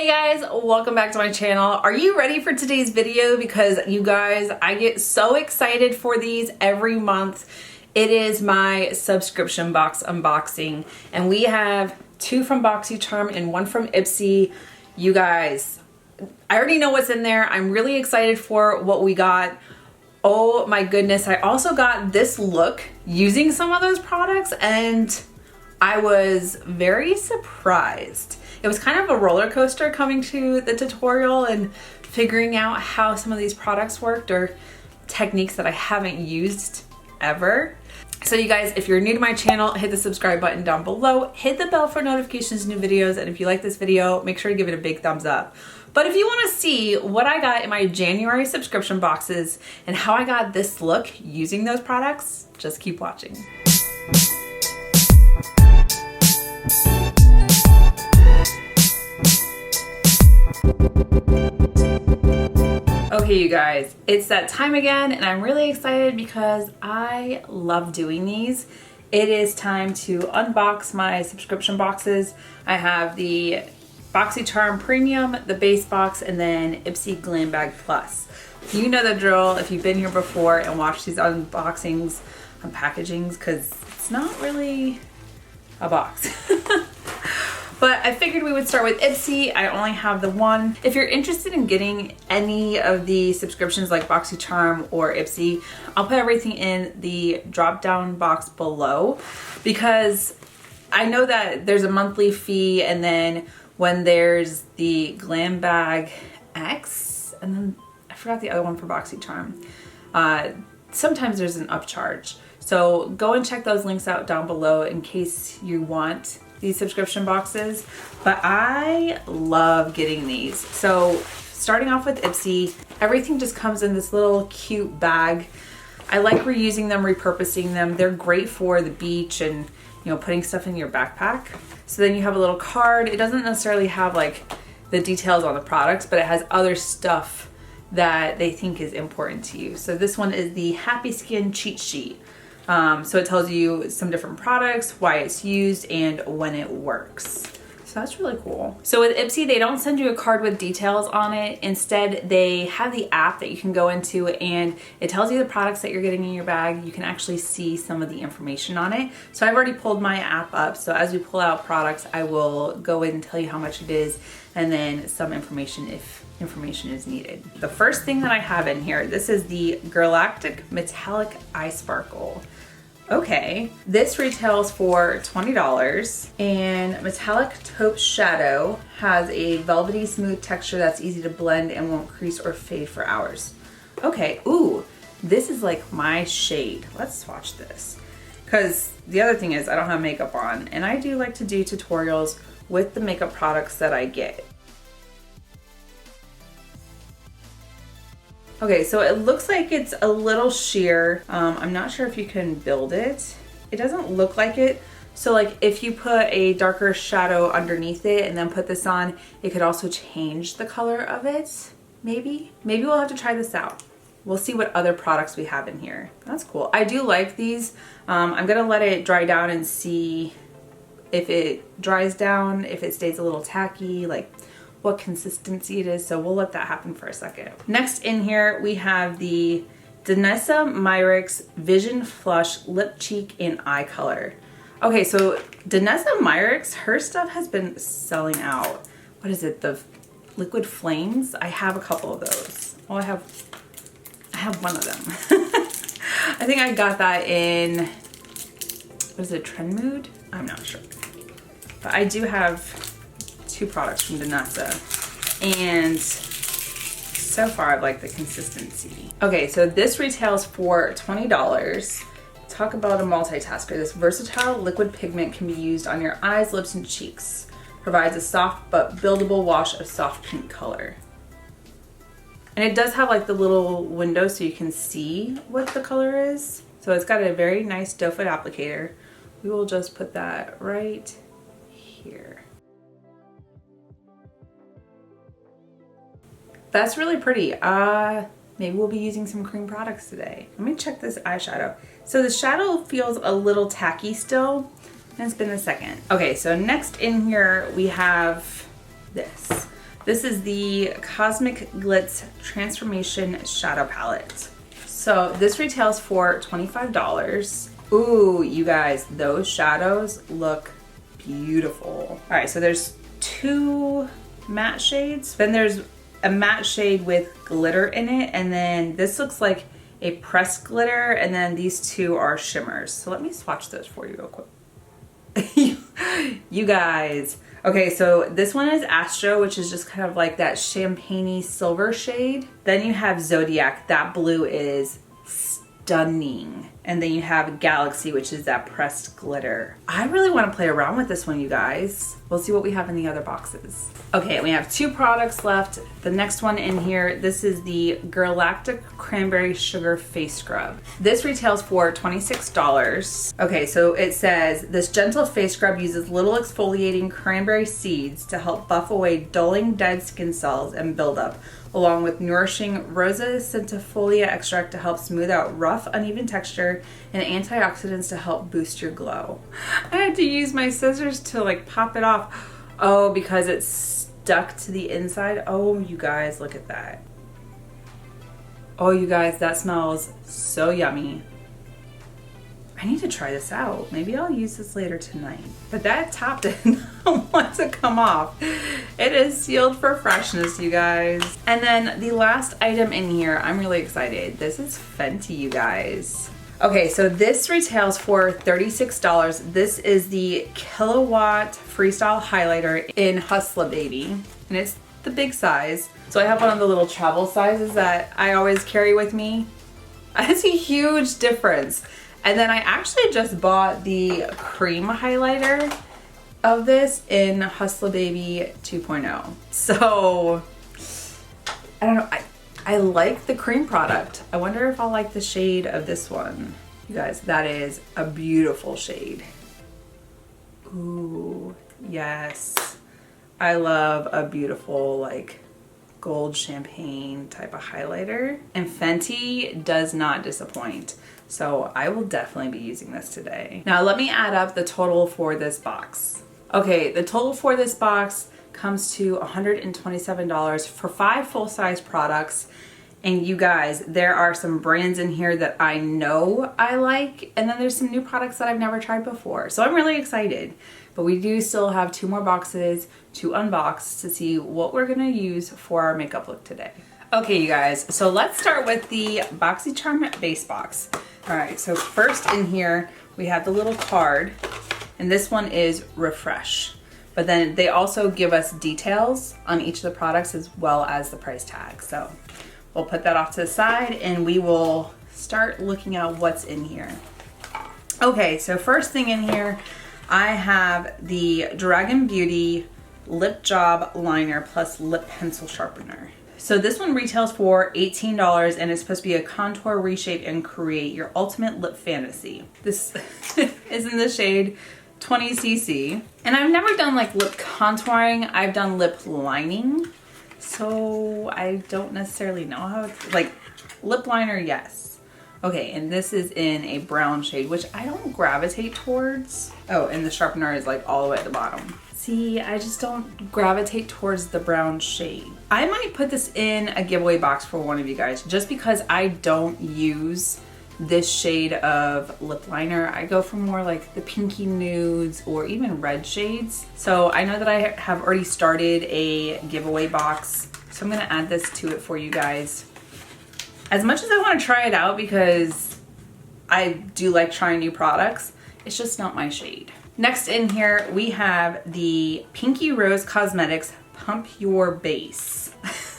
Hey guys, welcome back to my channel. Are you ready for today's video? Because you guys, I get so excited for these every month. It is my subscription box unboxing, and we have two from Boxycharm and one from Ipsy. You guys, I already know what's in there. I'm really excited for what we got. Oh my goodness, I also got this look using some of those products, and I was very surprised. It was kind of a roller coaster coming to the tutorial and figuring out how some of these products worked, or techniques that I haven't used ever. So you guys, if you're new to my channel, hit the subscribe button down below, hit the bell for notifications, new videos, and if you like this video, make sure to give it a big thumbs up. But if you want to see what I got in my January subscription boxes and how I got this look using those products, just keep watching. Okay, you guys, it's that time again, and I'm really excited because I love doing these. It is time to unbox my subscription boxes. I have the Boxycharm Premium, the base box, and then Ipsy Glam Bag Plus. You know the drill if you've been here before and watched these unboxings, unpackagings, because it's not really a box. But I figured we would start with Ipsy. I only have the one. If you're interested in getting any of the subscriptions like Boxycharm or Ipsy, I'll put everything in the drop down box below, because I know that there's a monthly fee, and then when there's the Glam Bag X, and then I forgot the other one for Boxycharm, sometimes there's an upcharge. So go and check those links out down below in case you want these subscription boxes. But I love getting these. So starting off with Ipsy, everything just comes in this little cute bag. I like reusing them, repurposing them. They're great for the beach and, you know, putting stuff in your backpack. So then you have a little card. It doesn't necessarily have like the details on the products, but it has other stuff that they think is important to you. So this one is the Happy Skin cheat sheet. So it tells you some different products, why it's used, and when it works. So that's really cool. So with Ipsy, they don't send you a card with details on it. Instead, they have the app that you can go into, and it tells you the products that you're getting in your bag. You can actually see some of the information on it. So I've already pulled my app up. So as we pull out products, I will go in and tell you how much it is, and then some information if information is needed. The first thing that I have in here, this is the Girlactik Metallic Eye Sparkle. Okay, this retails for $20, and Metallic Taupe Shadow has a velvety smooth texture that's easy to blend and won't crease or fade for hours. Okay, ooh, this is like my shade. Let's swatch this. Because the other thing is I don't have makeup on, and I do like to do tutorials with the makeup products that I get. Okay, so it looks like it's a little sheer. I'm not sure if you can build it. It doesn't look like it. So like if you put a darker shadow underneath it and then put this on, it could also change the color of it, maybe. Maybe we'll have to try this out. We'll see what other products we have in here. That's cool. I do like these. I'm gonna let it dry down and see if it dries down, if it stays a little tacky, like what consistency it is. So we'll let that happen for a second. Next in here, we have the Danessa Myricks Vision Flush Lip, Cheek, and Eye Color. Okay, so Danessa Myricks, her stuff has been selling out. What is it, the Liquid Flames? I have a couple of those. Well, I have one of them. I think I got that in, what is it, Trend Mood? I'm not sure. But I do have two products from Danessa, and so far I've liked the consistency. Okay, so this retails for $20. Talk about a multitasker. This versatile liquid pigment can be used on your eyes, lips, and cheeks. Provides a soft but buildable wash of soft pink color. And it does have like the little window so you can see what the color is. So it's got a very nice doe foot applicator. We will just put that right here. That's really pretty. Maybe we'll be using some cream products today. Let me check this eyeshadow. So the shadow feels a little tacky still, and it's been a second. Okay, so next in here we have this. This is the Cosmic Glitz Transformation Shadow Palette. So this retails for $25. Ooh, you guys, those shadows look beautiful. All right, so there's 2 matte shades. Then there's a matte shade with glitter in it. And then this looks like a pressed glitter. And then these 2 are shimmers. So let me swatch those for you real quick. You guys. Okay, so this one is Athr, which is just kind of like that champagne-y silver shade. Then you have Zodiac. That blue is stunning. And then you have Galaxy, which is that pressed glitter. I really want to play around with this one, you guys. We'll see what we have in the other boxes. Okay, we have 2 products left. The next one in here, this is the Girlactik Cranberry Sugar Face Scrub. This retails for $26. Okay, so it says, this gentle face scrub uses little exfoliating cranberry seeds to help buff away dulling dead skin cells and buildup, along with nourishing Rosa centifolia extract to help smooth out rough, uneven texture, and antioxidants to help boost your glow. I had to use my scissors to like pop it off. Oh, because it's stuck to the inside. Oh, you guys, look at that. Oh, you guys, that smells so yummy. I need to try this out. Maybe I'll use this later tonight. But that top did not want to come off. It is sealed for freshness, you guys. And then the last item in here, I'm really excited. This is Fenty, you guys. Okay, so this retails for $36. This is the �𝐂𝐿 Freestyle Highlighter in Hustler Baby. And it's the big size. So I have one of the little travel sizes that I always carry with me. It's a huge difference. And then I actually just bought the cream highlighter of this in Hustler Baby 2.0. So, I don't know. I like the cream product. I wonder if I'll like the shade of this one. You guys, that is a beautiful shade. Ooh, yes. I love a beautiful like gold champagne type of highlighter. And Fenty does not disappoint. So I will definitely be using this today. Now let me add up the total for this box. Okay, the total for this box comes to $127 for 5 full-size products. And you guys, there are some brands in here that I know I like, and then there's some new products that I've never tried before. So I'm really excited. But we do still have 2 more boxes to unbox to see what we're gonna use for our makeup look today. Okay, you guys, so let's start with the Boxycharm base box. All right, so first in here, we have the little card, and this one is Refresh. But then they also give us details on each of the products as well as the price tag. So we'll put that off to the side and we will start looking at what's in here. Okay, so first thing in here, I have the Dragun Beauty Lip Job Liner plus Lip Pencil Sharpener. So this one retails for $18 and it's supposed to be a contour, reshape, and create your ultimate lip fantasy. This is in the shade 20cc. And I've never done like lip contouring. I've done lip lining. So I don't necessarily know how it's like lip liner, yes. Okay, and this is in a brown shade, which I don't gravitate towards. Oh, and the sharpener is like all the way at the bottom. See, I just don't gravitate towards the brown shade. I might put this in a giveaway box for one of you guys just because I don't use this shade of lip liner. I go for more like the pinky nudes or even red shades. So I know that I have already started a giveaway box. So I'm gonna add this to it for you guys. As much as I wanna try it out because I do like trying new products, it's just not my shade. Next in here, we have the Pinky Rose Cosmetics Pump Your Base.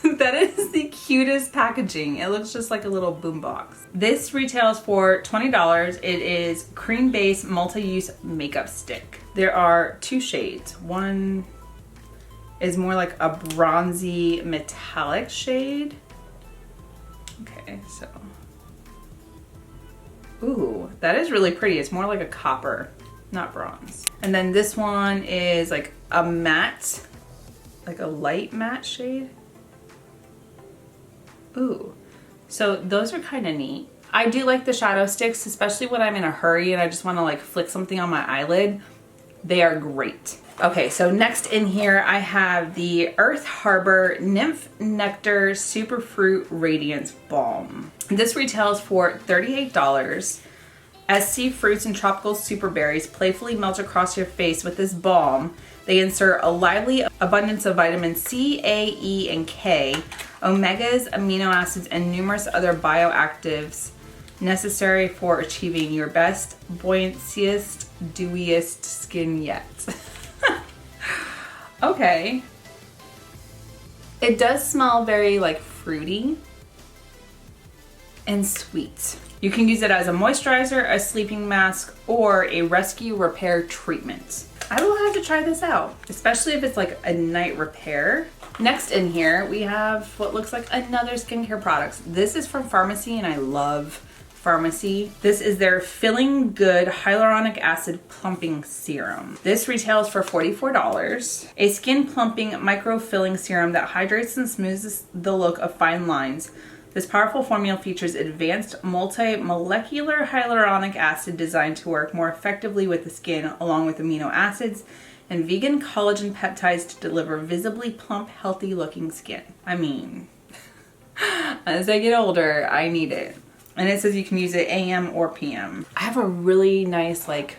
That is the cutest packaging. It looks just like a little boombox. This retails for $20. It is cream base multi-use makeup stick. There are 2 shades. One is more like a bronzy metallic shade. Okay, so. Ooh, that is really pretty. It's more like a copper, not bronze. And then this one is like a matte, like a light matte shade. Ooh, so those are kind of neat. I do like the shadow sticks, especially when I'm in a hurry and I just want to like flick something on my eyelid. They are great. Okay, so next in here I have the Earth Harbor Nymph Nectar Superfruit Radiance Balm. This retails for $38. As sea fruits and tropical super berries playfully melt across your face with this balm, they insert a lively abundance of vitamins C, A, E, and K, omegas, amino acids, and numerous other bioactives necessary for achieving your best, buoyanciest, dewiest skin yet. Okay. It does smell very like fruity and sweet. You can use it as a moisturizer, a sleeping mask, or a rescue repair treatment. I will have to try this out, especially if it's like a night repair. Next in here, we have what looks like another skincare products. This is from Pharmacy, and I love Pharmacy. This is their Feeling Good Hyaluronic Acid Plumping Serum. This retails for $44. A skin plumping micro filling serum that hydrates and smooths the look of fine lines. This powerful formula features advanced multi-molecular hyaluronic acid designed to work more effectively with the skin, along with amino acids and vegan collagen peptides to deliver visibly plump, healthy looking skin. I mean, as I get older, I need it. And it says you can use it AM or PM. I have a really nice like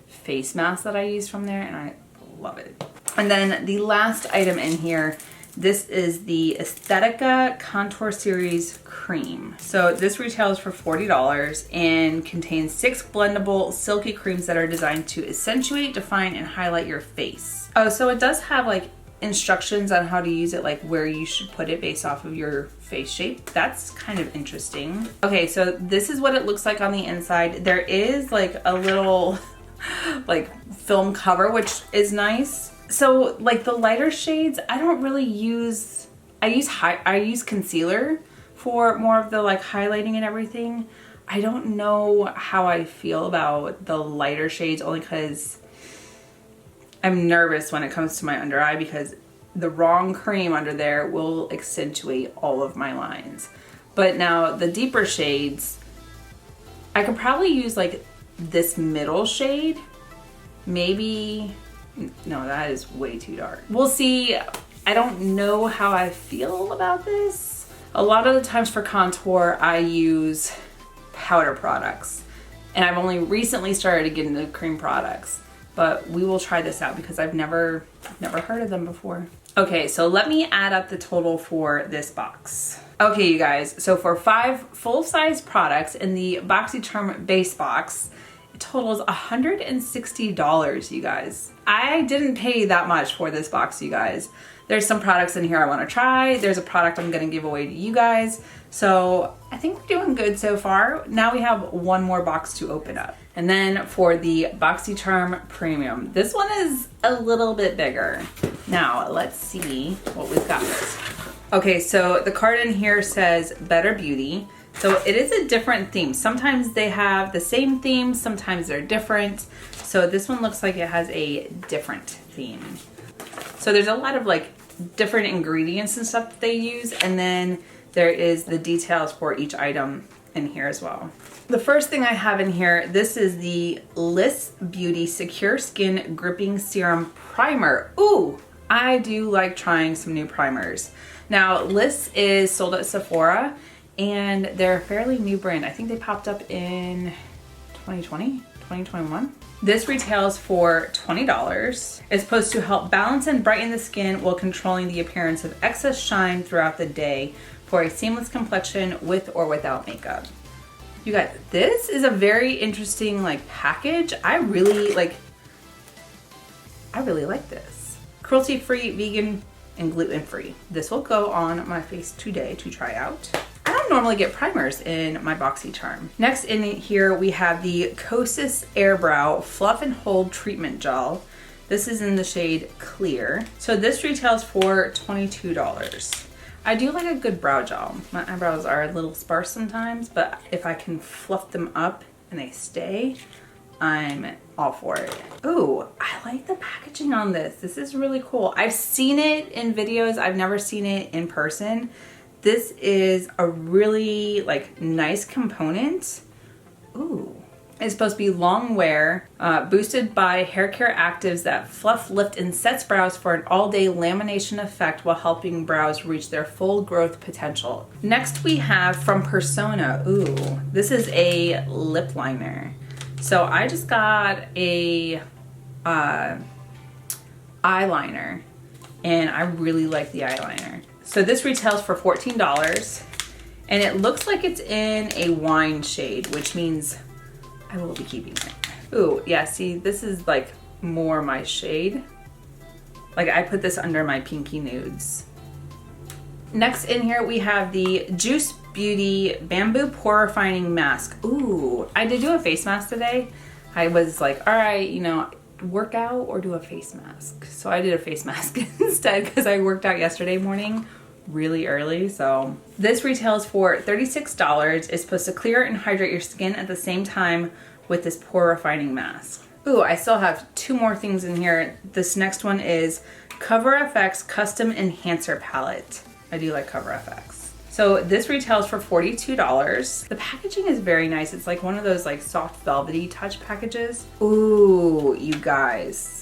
face mask that I use from there, and I love it. And then the last item in here, this is the Aesthetica Contour Series Cream. So this retails for $40 and contains 6 blendable silky creams that are designed to accentuate, define, and highlight your face. Oh, so it does have like instructions on how to use it, like where you should put it based off of your face shape. That's kind of interesting. Okay, so this is what it looks like on the inside. There is like a little like film cover, which is nice. So like the lighter shades, I don't really use, I use concealer for more of the like highlighting and everything. I don't know how I feel about the lighter shades, only because I'm nervous when it comes to my under eye, because the wrong cream under there will accentuate all of my lines. But now the deeper shades, I could probably use like this middle shade. Maybe, no, that is way too dark. We'll see. I don't know how I feel about this. A lot of the times for contour, I use powder products. And I've only recently started to get into cream products. But we will try this out because I've never heard of them before. Okay, so let me add up the total for this box. Okay, you guys, so for 5 full-size products in the Boxycharm base box, it totals $160, you guys. I didn't pay that much for this box, you guys. There's some products in here I want to try. There's a product I'm going to give away to you guys. So I think we're doing good so far. Now we have one more box to open up. And then for the Boxycharm Premium, this one is a little bit bigger. Now let's see what we've got. Okay, so the card in here says Better Beauty. So it is a different theme. Sometimes they have the same theme, sometimes they're different. So this one looks like it has a different theme. So there's a lot of like different ingredients and stuff that they use, and then there is the details for each item in here as well. The first thing I have in here, this is the Liss Beauty Secure Skin Gripping Serum Primer. Ooh, I do like trying some new primers. Now, Liss is sold at Sephora, and they're a fairly new brand. I think they popped up in 2020, 2021. This retails for $20. It's supposed to help balance and brighten the skin while controlling the appearance of excess shine throughout the day for a seamless complexion with or without makeup. You guys, this is a very interesting like package. I really like this. Cruelty-free, vegan, and gluten-free. This will go on my face today to try out. I don't normally get primers in my Boxycharm. Next in here we have the Kosas Airbrow Fluff and Hold Treatment Gel. This is in the shade Clear. So this retails for $22. I do like a good brow gel. My eyebrows are a little sparse sometimes, but if I can fluff them up and they stay, I'm all for it. Ooh, I like the packaging on this. This is really cool. I've seen it in videos. I've never seen it in person. This is a really like nice component. Ooh, It's supposed to be long wear, boosted by hair care actives that fluff, lift, and sets brows for an all-day lamination effect while helping brows reach their full growth potential. Next we have from Persona. Ooh, this is a lip liner. So I just got a eyeliner, and I really like the eyeliner. So this retails for $14, and it looks like it's in a wine shade, which means I will be keeping it. Ooh, yeah, see, this is like more my shade. Like I put this under my pinky nudes. Next in here we have the Juice Beauty Bamboo Pore Refining Mask. Ooh, I did do a face mask today. I was like, all right, you know, work out or do a face mask. So I did a face mask instead because I worked out yesterday morning really early. So this retails for $36. It's supposed to clear and hydrate your skin at the same time with this pore refining mask. Ooh, I still have 2 more things in here. This next one is Cover FX Custom Enhancer Palette. I do like Cover FX. So this retails for $42. The packaging is very nice. It's like one of those like soft velvety touch packages. Ooh, you guys.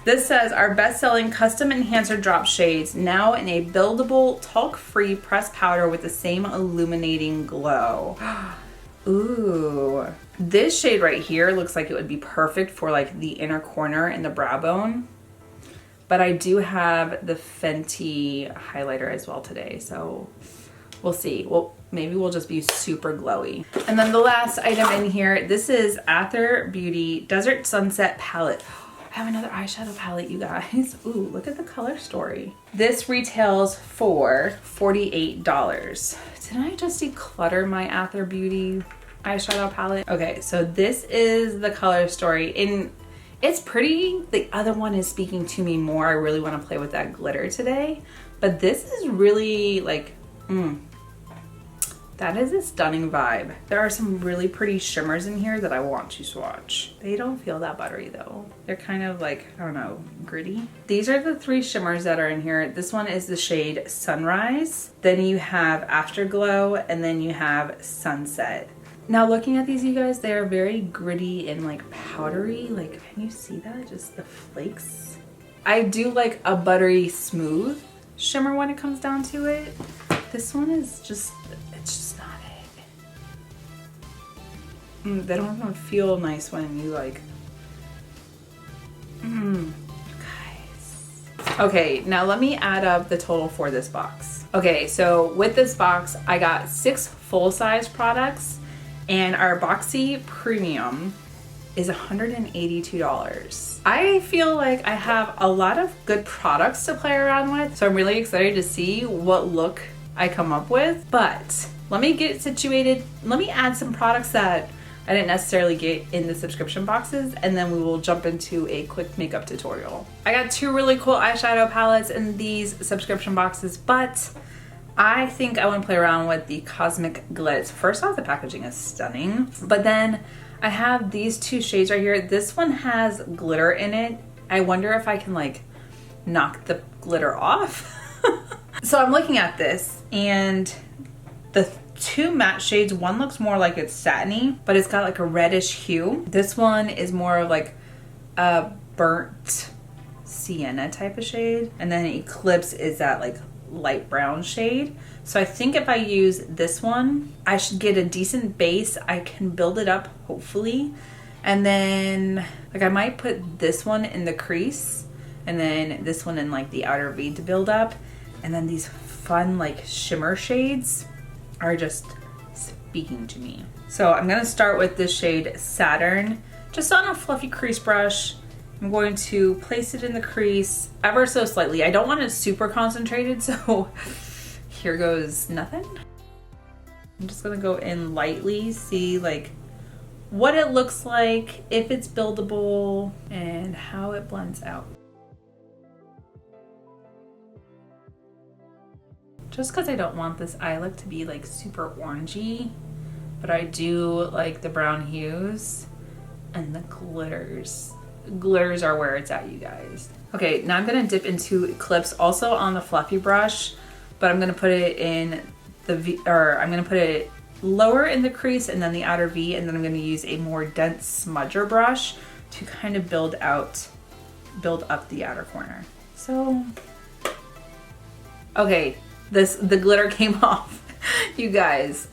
This says our best-selling custom enhancer drop shades now in a buildable talc-free pressed powder with the same illuminating glow. Ooh. This shade right here looks like it would be perfect for like the inner corner and the brow bone. But I do have the Fenty highlighter as well today, so we'll see. Well, maybe we'll just be super glowy. And then the last item in here, this is Athr Beauty Desert Sunset Palette. I have another eyeshadow palette, you guys. Ooh, look at the color story. This retails for $48. Did I just declutter my Athr Beauty eyeshadow palette? Okay, so this is the color story. And it's pretty. The other one is speaking to me more. I really want to play with that glitter today. But this is really like, that is a stunning vibe. There are some really pretty shimmers in here that I want to swatch. They don't feel that buttery though. They're kind of like, I don't know, gritty. These are the 3 shimmers that are in here. This one is the shade Sunrise. Then you have Afterglow, and then you have Sunset. Now looking at these, you guys, they are very gritty and like powdery. Like, can you see that? Just the flakes. I do like a buttery smooth shimmer when it comes down to it. This one is just, it's just not it. They don't even feel nice when you like, guys. Okay, now let me add up the total for this box. Okay, so with this box, I got 6 full-size products, and our Boxy Premium is $182. I feel like I have a lot of good products to play around with, so I'm really excited to see what look I come up with. But let me get situated. Let me add some products that I didn't necessarily get in the subscription boxes, and then we will jump into a quick makeup tutorial. I got 2 really cool eyeshadow palettes in these subscription boxes, but I think I want to play around with the Cosmic Glitz. First off, the packaging is stunning, but then I have these 2 shades right here. This one has glitter in it. I wonder if I can like knock the glitter off. So I'm looking at this, and the 2 matte shades, one looks more like it's satiny, but it's got like a reddish hue. This one is more of like a burnt sienna type of shade, and then Eclipse is that like light brown shade. So I think if I use this one, I should get a decent base. I can build it up hopefully, and then like I might put this one in the crease, and then this one in like the outer V to build up, and then these fun like shimmer shades are just speaking to me. So I'm gonna start with this shade Saturn, just on a fluffy crease brush. I'm going to place it in the crease ever so slightly. I don't want it super concentrated, so here goes nothing. I'm just gonna go in lightly, see like what it looks like, if it's buildable, and how it blends out. Just because I don't want this eye look to be like super orangey, but I do like the brown hues and the glitters. Glitters are where it's at, you guys. Okay, now I'm gonna dip into Eclipse also on the fluffy brush, but I'm gonna put it in the I'm gonna put it lower in the crease and then the outer V, and then I'm going to use a more dense smudger brush to kind of build up the outer corner. So, okay, the glitter came off. You guys,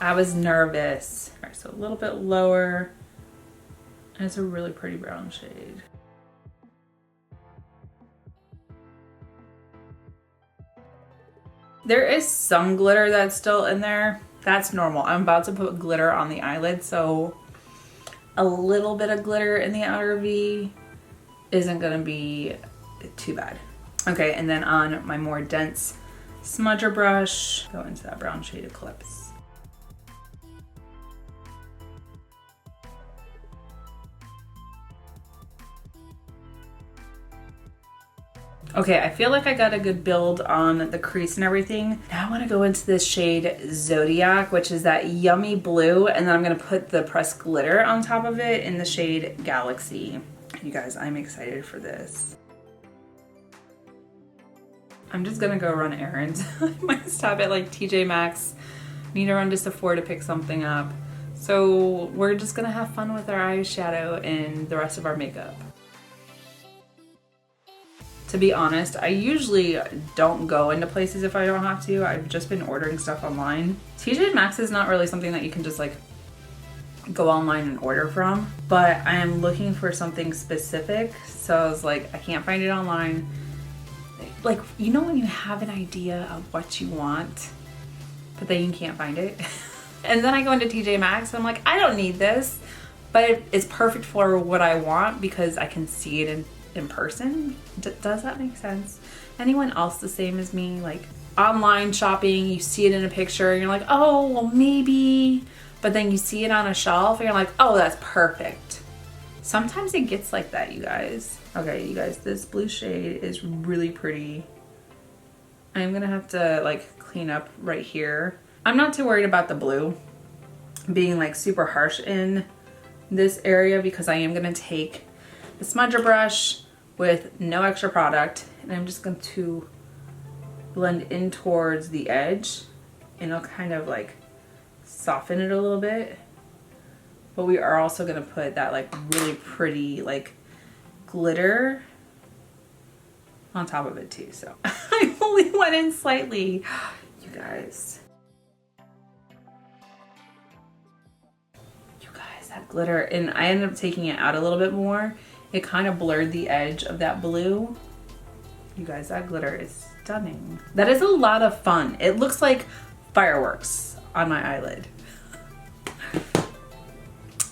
I was nervous. All right, so a little bit lower. And it's a really pretty brown shade. There is some glitter that's still in there. That's normal. I'm about to put glitter on the eyelid, so a little bit of glitter in the outer V isn't gonna be too bad. Okay, and then on my more dense smudger brush, go into that brown shade Eclipse. Okay, I feel like I got a good build on the crease and everything. Now I want to go into this shade Zodiac, which is that yummy blue, and then I'm going to put the pressed glitter on top of it in the shade Galaxy. You guys, I'm excited for this. I'm just going to go run errands. I might stop at like TJ Maxx. Need to run to Sephora to pick something up. So we're just going to have fun with our eyeshadow and the rest of our makeup. To be honest, I usually don't go into places if I don't have to. I've just been ordering stuff online. TJ Maxx is not really something that you can just like go online and order from, but I am looking for something specific. So I was like, I can't find it online. Like, you know when you have an idea of what you want, but then you can't find it? And then I go into TJ Maxx and I'm like, I don't need this, but it's perfect for what I want because I can see it in person. Does that make sense? Anyone else the same as me? Like online shopping, you see it in a picture and you're like, oh, well maybe, but then you see it on a shelf and you're like, oh, that's perfect. Sometimes it gets like that, you guys. Okay, you guys, this blue shade is really pretty. I'm gonna have to like clean up right here. I'm not too worried about the blue being like super harsh in this area because I am gonna take the smudger brush with no extra product and I'm just going to blend in towards the edge and I'll kind of like soften it a little bit. But we are also going to put that like really pretty like glitter on top of it too. So I only went in slightly, you guys. That glitter, and I ended up taking it out a little bit more. It kind of blurred the edge of that blue. You guys, that glitter is stunning. That is a lot of fun. It looks like fireworks on my eyelid.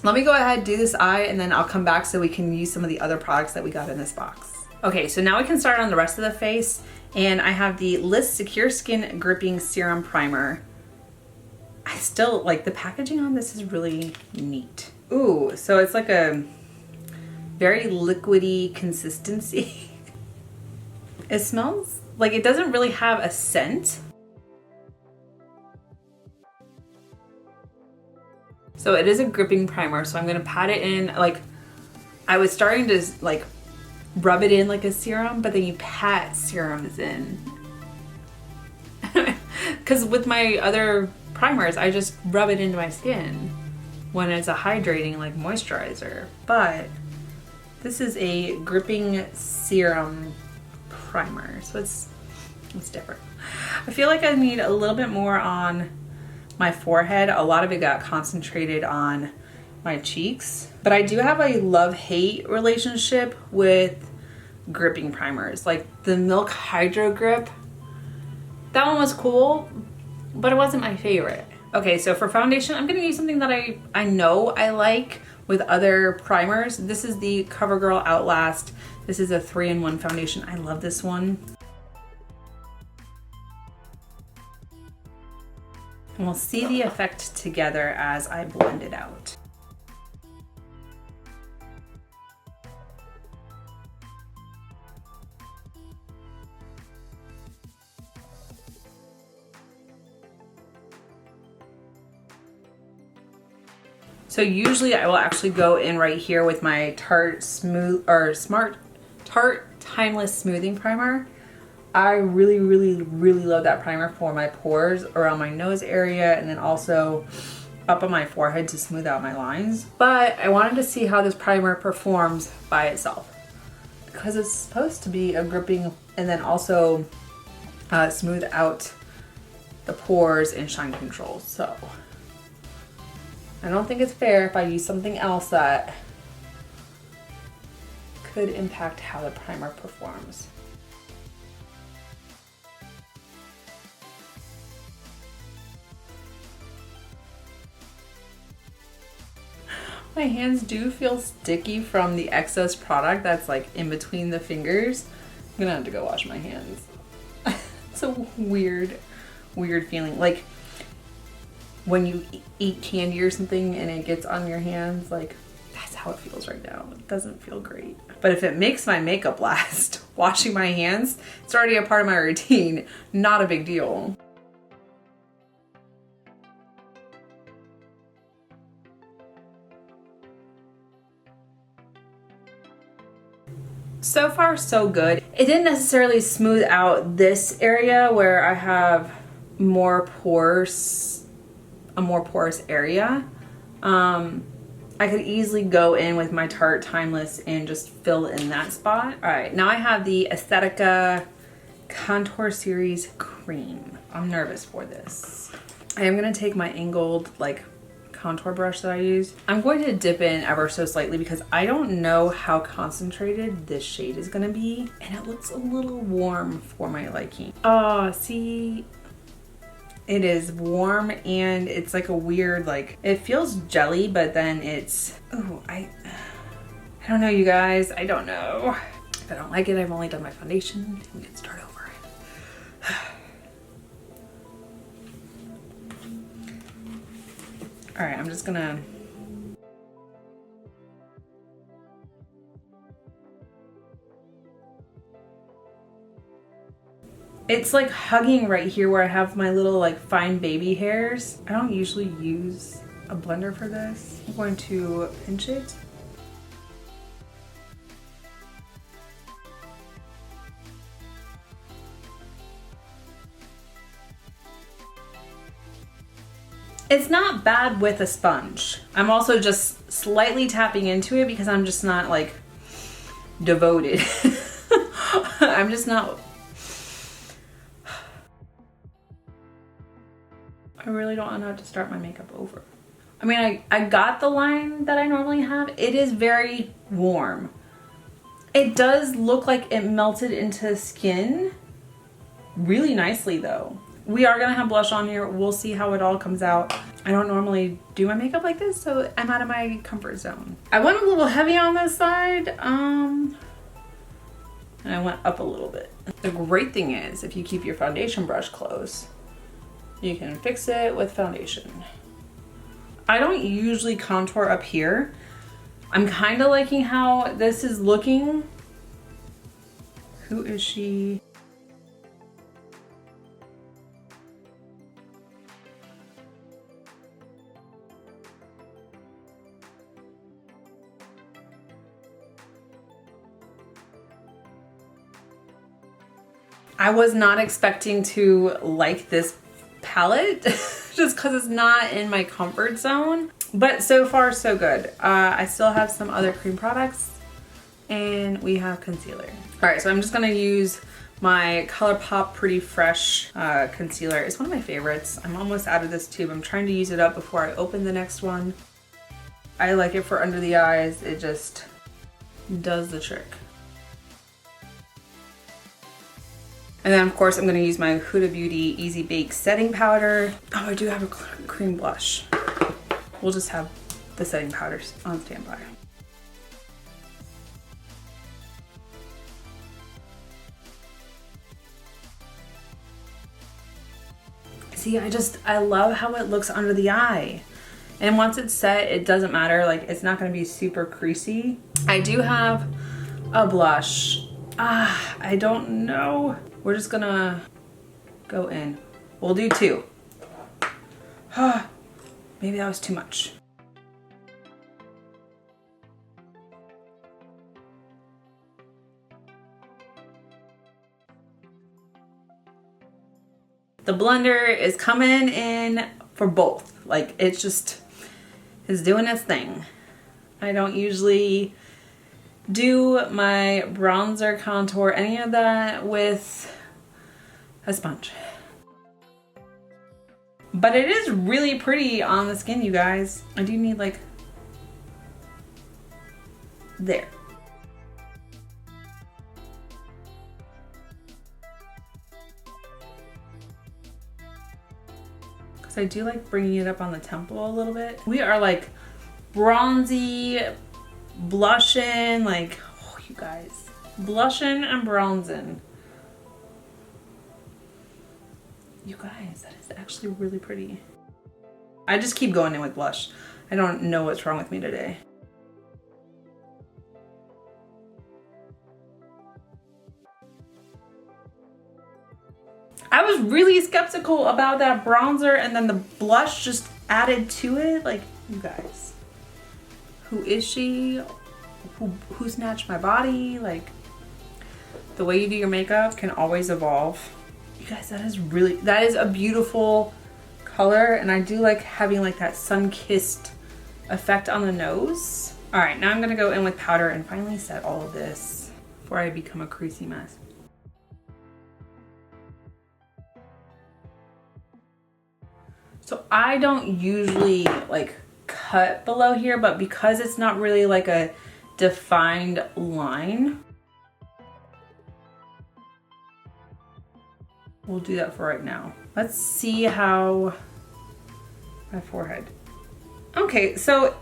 Let me go ahead and do this eye and then I'll come back so we can use some of the other products that we got in this box. Okay, so now we can start on the rest of the face, and I have the List Secure Skin Gripping Serum Primer. I still like the packaging on this is really neat. Ooh, so it's like a very liquidy consistency. It smells like it doesn't really have a scent. So it is a gripping primer, so I'm gonna pat it in. Like I was starting to like rub it in like a serum, but then you pat serums in. Because with my other primers, I just rub it into my skin when it's a hydrating like moisturizer. But this is a gripping serum primer, so it's different. I feel like I need a little bit more on my forehead. A lot of it got concentrated on my cheeks, but I do have a love-hate relationship with gripping primers. Like the Milk Hydro Grip, that one was cool, but it wasn't my favorite. Okay, so for foundation, I'm gonna use something that I know I like with other primers. This is the CoverGirl Outlast. This is a 3-in-1 foundation. I love this one. And we'll see the effect together as I blend it out. So usually I will actually go in right here with my Tarte Timeless Smoothing Primer, I really, really, really love that primer for my pores, around my nose area, and then also up on my forehead to smooth out my lines. But I wanted to see how this primer performs by itself, because it's supposed to be a gripping and then also smooth out the pores and shine control. So I don't think it's fair if I use something else that could impact how the primer performs. My hands do feel sticky from the excess product that's like in between the fingers. I'm gonna have to go wash my hands. It's a weird feeling. Like when you eat candy or something and it gets on your hands, like that's how it feels right now. It doesn't feel great. But if it makes my makeup last, washing my hands, it's already a part of my routine. Not a big deal. So far, so good. It didn't necessarily smooth out this area where I have more pores, a more porous area. I could easily go in with my Tarte Timeless and just fill in that spot. All right, now I have the Aesthetica Contour Series Cream. I'm nervous for this. I am gonna take my angled like contour brush that I use. I'm going to dip in ever so slightly because I don't know how concentrated this shade is gonna be, and it looks a little warm for my liking. Oh, see, it is warm and it's like a weird, like, it feels jelly, but then it's, oh, I don't know, you guys, I don't know. If I don't like it, I've only done my foundation. We can start over. All right, I'm just gonna it's like hugging right here where I have my little like fine baby hairs. I don't usually use a blender for this. I'm going to pinch it. It's not bad with a sponge. I'm also just slightly tapping into it because I'm just not like devoted. I'm just not. I really don't know how to start my makeup over. I mean, I got the line that I normally have. It is very warm. It does look like it melted into skin really nicely though. We are gonna have blush on here. We'll see how it all comes out. I don't normally do my makeup like this, so I'm out of my comfort zone. I went a little heavy on this side, and I went up a little bit. The great thing is, if you keep your foundation brush close, you can fix it with foundation. I don't usually contour up here. I'm kind of liking how this is looking. Who is she? I was not expecting to like this palette just because it's not in my comfort zone, but so far so good. I still have some other cream products and we have concealer. All right, so I'm just gonna use my ColourPop Pretty Fresh concealer. It's one of my favorites. I'm almost out of this tube. I'm trying to use it up before I open the next one. I like it for under the eyes. It just does the trick. And then of course I'm gonna use my Huda Beauty Easy Bake setting powder. Oh, I do have a cream blush. We'll just have the setting powders on standby. See, I love how it looks under the eye. And once it's set, it doesn't matter, like it's not gonna be super creasy. I do have a blush. I don't know. We're just gonna go in. We'll do two. Maybe that was too much. The blender is coming in for both. Like, it's just, it's doing its thing. I don't usually do my bronzer, contour, any of that with a sponge. But it is really pretty on the skin, you guys. I do need like, there. Because I do like bringing it up on the temple a little bit. We are like bronzy, blushing, like, oh, you guys. Blushing and bronzing. You guys, that is actually really pretty. I just keep going in with blush. I don't know what's wrong with me today. I was really skeptical about that bronzer, and then the blush just added to it. Like, you guys, who is she? Who snatched my body? Like, the way you do your makeup can always evolve. You guys, that is a beautiful color, and I do like having like that sun-kissed effect on the nose. All right, now I'm gonna go in with powder and finally set all of this before I become a creasy mess. So I don't usually like cut below here, but because it's not really like a defined line, we'll do that for right now. Let's see how my forehead. Okay, so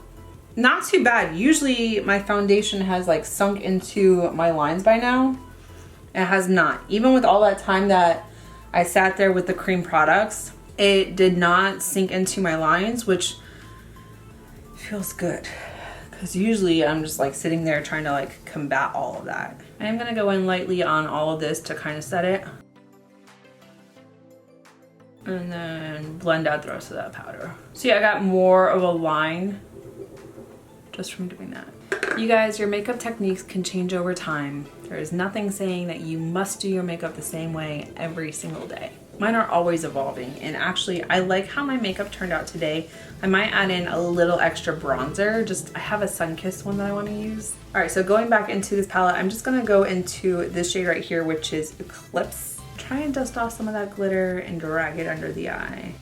not too bad. Usually my foundation has like sunk into my lines by now. It has not. Even with all that time that I sat there with the cream products, it did not sink into my lines, which feels good. Because usually I'm just like sitting there trying to like combat all of that. I am gonna go in lightly on all of this to kind of set it. And then blend out the rest of that powder. See, I got more of a line just from doing that. You guys, your makeup techniques can change over time. There is nothing saying that you must do your makeup the same way every single day. Mine are always evolving, and actually I like how my makeup turned out today. I might add in a little extra bronzer. Just, I have a sun-kissed one that I want to use. All right, so going back into this palette, I'm just gonna go into this shade right here, which is Eclipse. Try and dust off some of that glitter and drag it under the eye.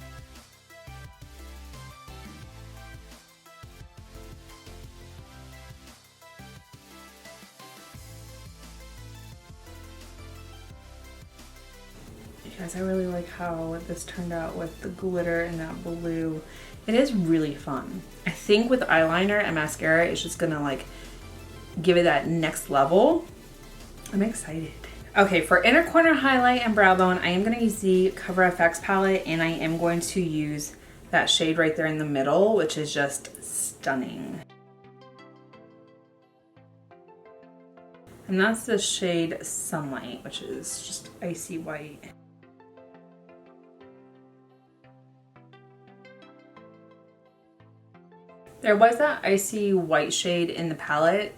Guys, I really like how this turned out with the glitter and that blue. It is really fun. I think with eyeliner and mascara, it's just gonna like give it that next level. I'm excited. Okay, for inner corner highlight and brow bone, I am gonna use the �𝐓𝐇 palette, and I am going to use that shade right there in the middle, which is just stunning. And that's the shade Sunlight, which is just icy white. There was that icy white shade in the palette,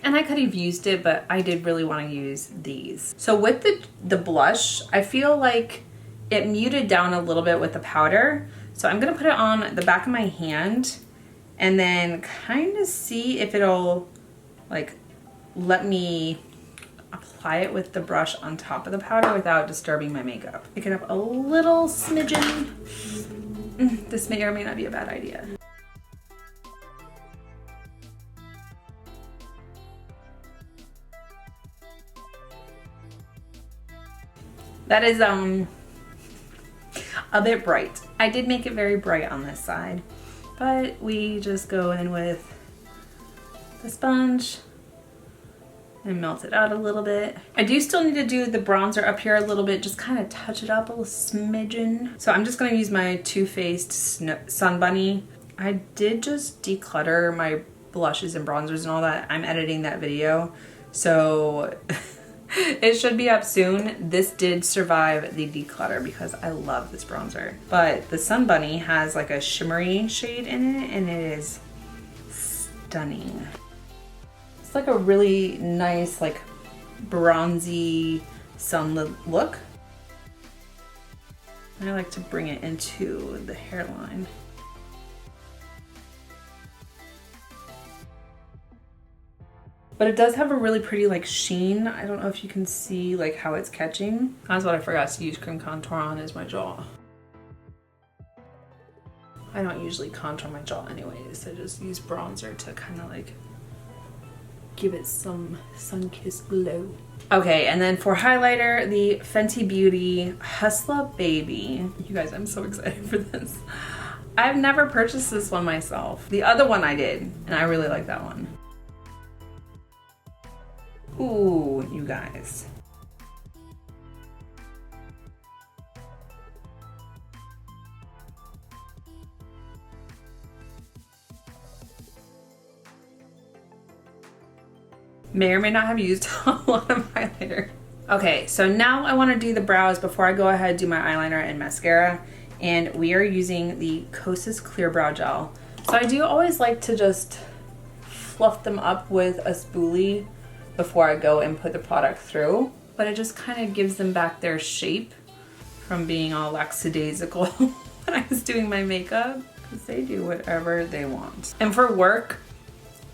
and I could have used it, but I did really want to use these. So with the blush, I feel like it muted down a little bit with the powder. So I'm gonna put it on the back of my hand and then kind of see if it'll like let me apply it with the brush on top of the powder without disturbing my makeup. Pick it up a little smidgen. This may or may not be a bad idea. That is a bit bright. I did make it very bright on this side, but we just go in with the sponge and melt it out a little bit. I do still need to do the bronzer up here a little bit, just kind of touch it up a little smidgen. So I'm just gonna use my Too Faced Sun Bunny. I did just declutter my blushes and bronzers and all that. I'm editing that video, so it should be up soon. This did survive the declutter because I love this bronzer. But the Sun Bunny has like a shimmery shade in it, and it is stunning. It's like a really nice, like bronzy sunlit look. I like to bring it into the hairline. But it does have a really pretty like sheen. I don't know if you can see like how it's catching. That's what I forgot to use cream contour on, is my jaw. I don't usually contour my jaw anyways. I just use bronzer to kind of like give it some sun-kissed glow. Okay, and then for highlighter, the Fenty Beauty Hustla Baby. You guys, I'm so excited for this. I've never purchased this one myself. The other one I did, and I really like that one. Ooh, you guys. May or may not have used a lot of highlighter. Okay, so now I want to do the brows before I go ahead and do my eyeliner and mascara. And we are using the Kosas Clear Brow Gel. So I do always like to just fluff them up with a spoolie before I go and put the product through. But it just kind of gives them back their shape from being all lackadaisical when I was doing my makeup. Because they do whatever they want. And for work,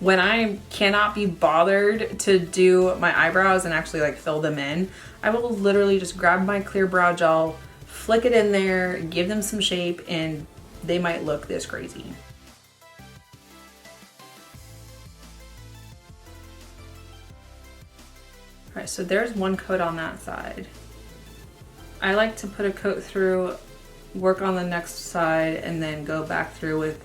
when I cannot be bothered to do my eyebrows and actually like fill them in, I will literally just grab my clear brow gel, flick it in there, give them some shape, and they might look this crazy. All right, so there's one coat on that side. I like to put a coat through, work on the next side, and then go back through with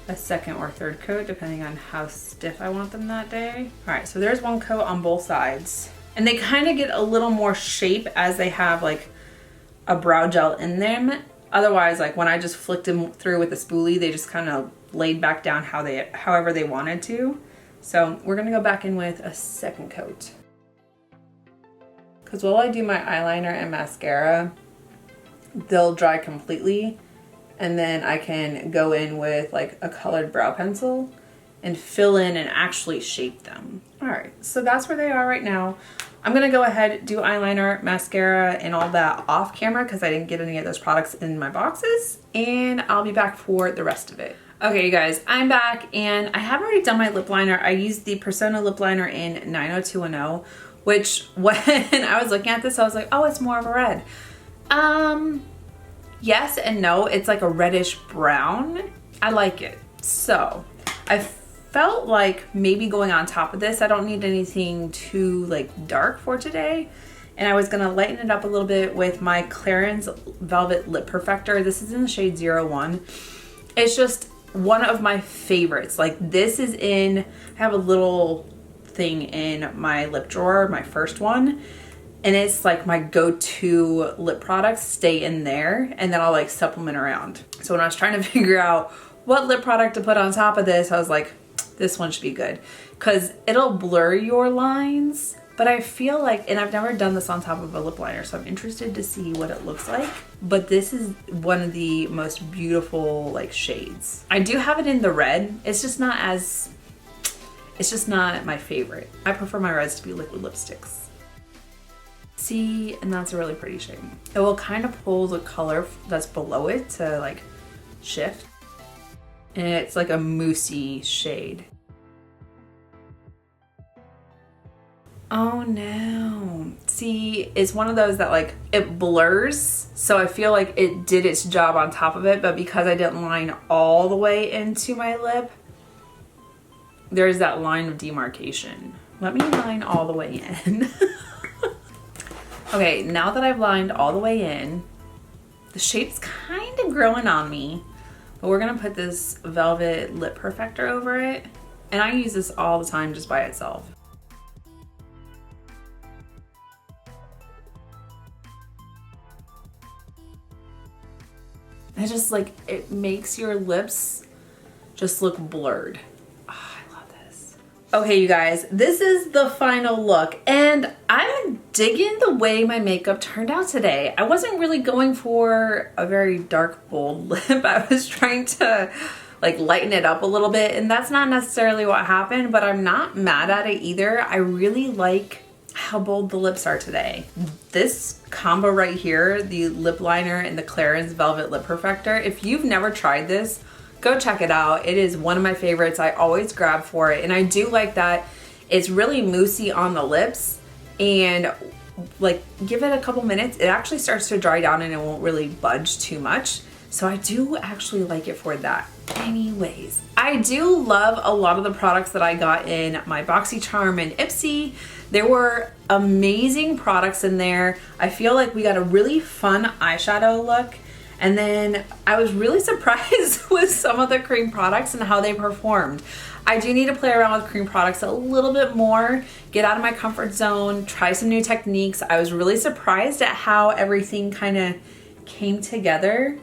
a second or third coat depending on how stiff I want them that day. All right, so there's one coat on both sides. And they kind of get a little more shape as they have like a brow gel in them. Otherwise, like when I just flicked them through with a spoolie, they just kind of laid back down however they wanted to. So we're gonna go back in with a second coat. Because while I do my eyeliner and mascara, they'll dry completely. And then I can go in with like a colored brow pencil and fill in and actually shape them. All right, so that's where they are right now. I'm gonna go ahead, do eyeliner, mascara, and all that off camera because I didn't get any of those products in my boxes. And I'll be back for the rest of it. Okay, you guys, I'm back and I have already done my lip liner. I used the Persona lip liner in 90210, which when I was looking at this, I was like, oh, it's more of a red. Yes and no, it's like a reddish brown. I like it. So I felt like maybe going on top of this, I don't need anything too like dark for today. And I was gonna lighten it up a little bit with my Clarins Velvet Lip Perfector. This is in the shade 01. It's just one of my favorites. Like this is in, I have a little thing in my lip drawer, my first one. And it's like my go-to lip products stay in there, and then I'll like supplement around. So when I was trying to figure out what lip product to put on top of this, I was like, this one should be good. Cause it'll blur your lines, but I feel like, and I've never done this on top of a lip liner, so I'm interested to see what it looks like. But this is one of the most beautiful like shades. I do have it in the red. It's just not my favorite. I prefer my reds to be liquid lipsticks. See, and that's a really pretty shade. It will kind of pull the color that's below it to like shift. And it's like a moussey shade. Oh no. See, it's one of those that like, it blurs. So I feel like it did its job on top of it, but because I didn't line all the way into my lip, there's that line of demarcation. Let me line all the way in. Okay, now that I've lined all the way in, the shape's kind of growing on me, but we're gonna put this Velvet Lip Perfector over it. And I use this all the time just by itself. It just like, it makes your lips just look blurred. Okay, you guys, this is the final look, and I'm digging the way my makeup turned out today. I wasn't really going for a very dark, bold lip. I was trying to like lighten it up a little bit, and that's not necessarily what happened, but I'm not mad at it either. I really like how bold the lips are today. This combo right here, the lip liner and the Clarins Velvet Lip Perfector, if you've never tried this, go check it out. It is one of my favorites. I always grab for it, and I do like that it's really moussey on the lips, and like give it a couple minutes, it actually starts to dry down and it won't really budge too much. So I do actually like it for that. Anyways, I do love a lot of the products that I got in my Boxycharm and Ipsy. There were amazing products in there. I feel like we got a really fun eyeshadow look. And then I was really surprised with some of the cream products and how they performed. I do need to play around with cream products a little bit more, get out of my comfort zone, try some new techniques. I was really surprised at how everything kind of came together.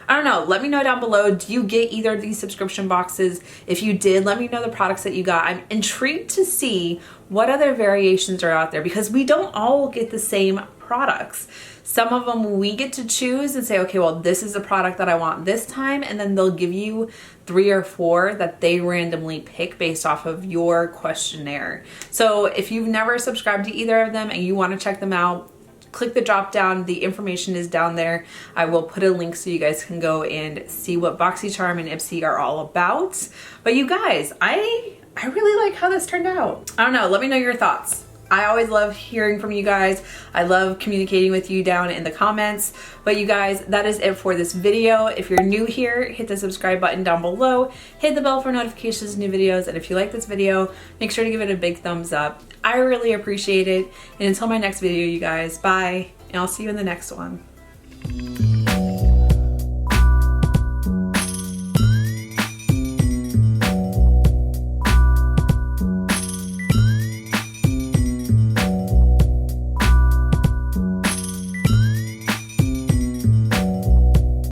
I don't know, let me know down below, do you get either of these subscription boxes? If you did, let me know the products that you got. I'm intrigued to see what other variations are out there, because we don't all get the same products. Some of them we get to choose and say, okay, well, this is the product that I want this time, and then they'll give you 3 or 4 that they randomly pick based off of your questionnaire. So if you've never subscribed to either of them and you want to check them out, click the drop down. The information is down there. I will put a link so you guys can go and see what Boxycharm and Ipsy are all about. But you guys, I really like how this turned out. I don't know, let me know your thoughts. I always love hearing from you guys. I love communicating with you down in the comments. But you guys, that is it for this video. If you're new here, hit the subscribe button down below. Hit the bell for notifications of new videos. And if you like this video, make sure to give it a big thumbs up. I really appreciate it. And until my next video, you guys, bye. And I'll see you in the next one.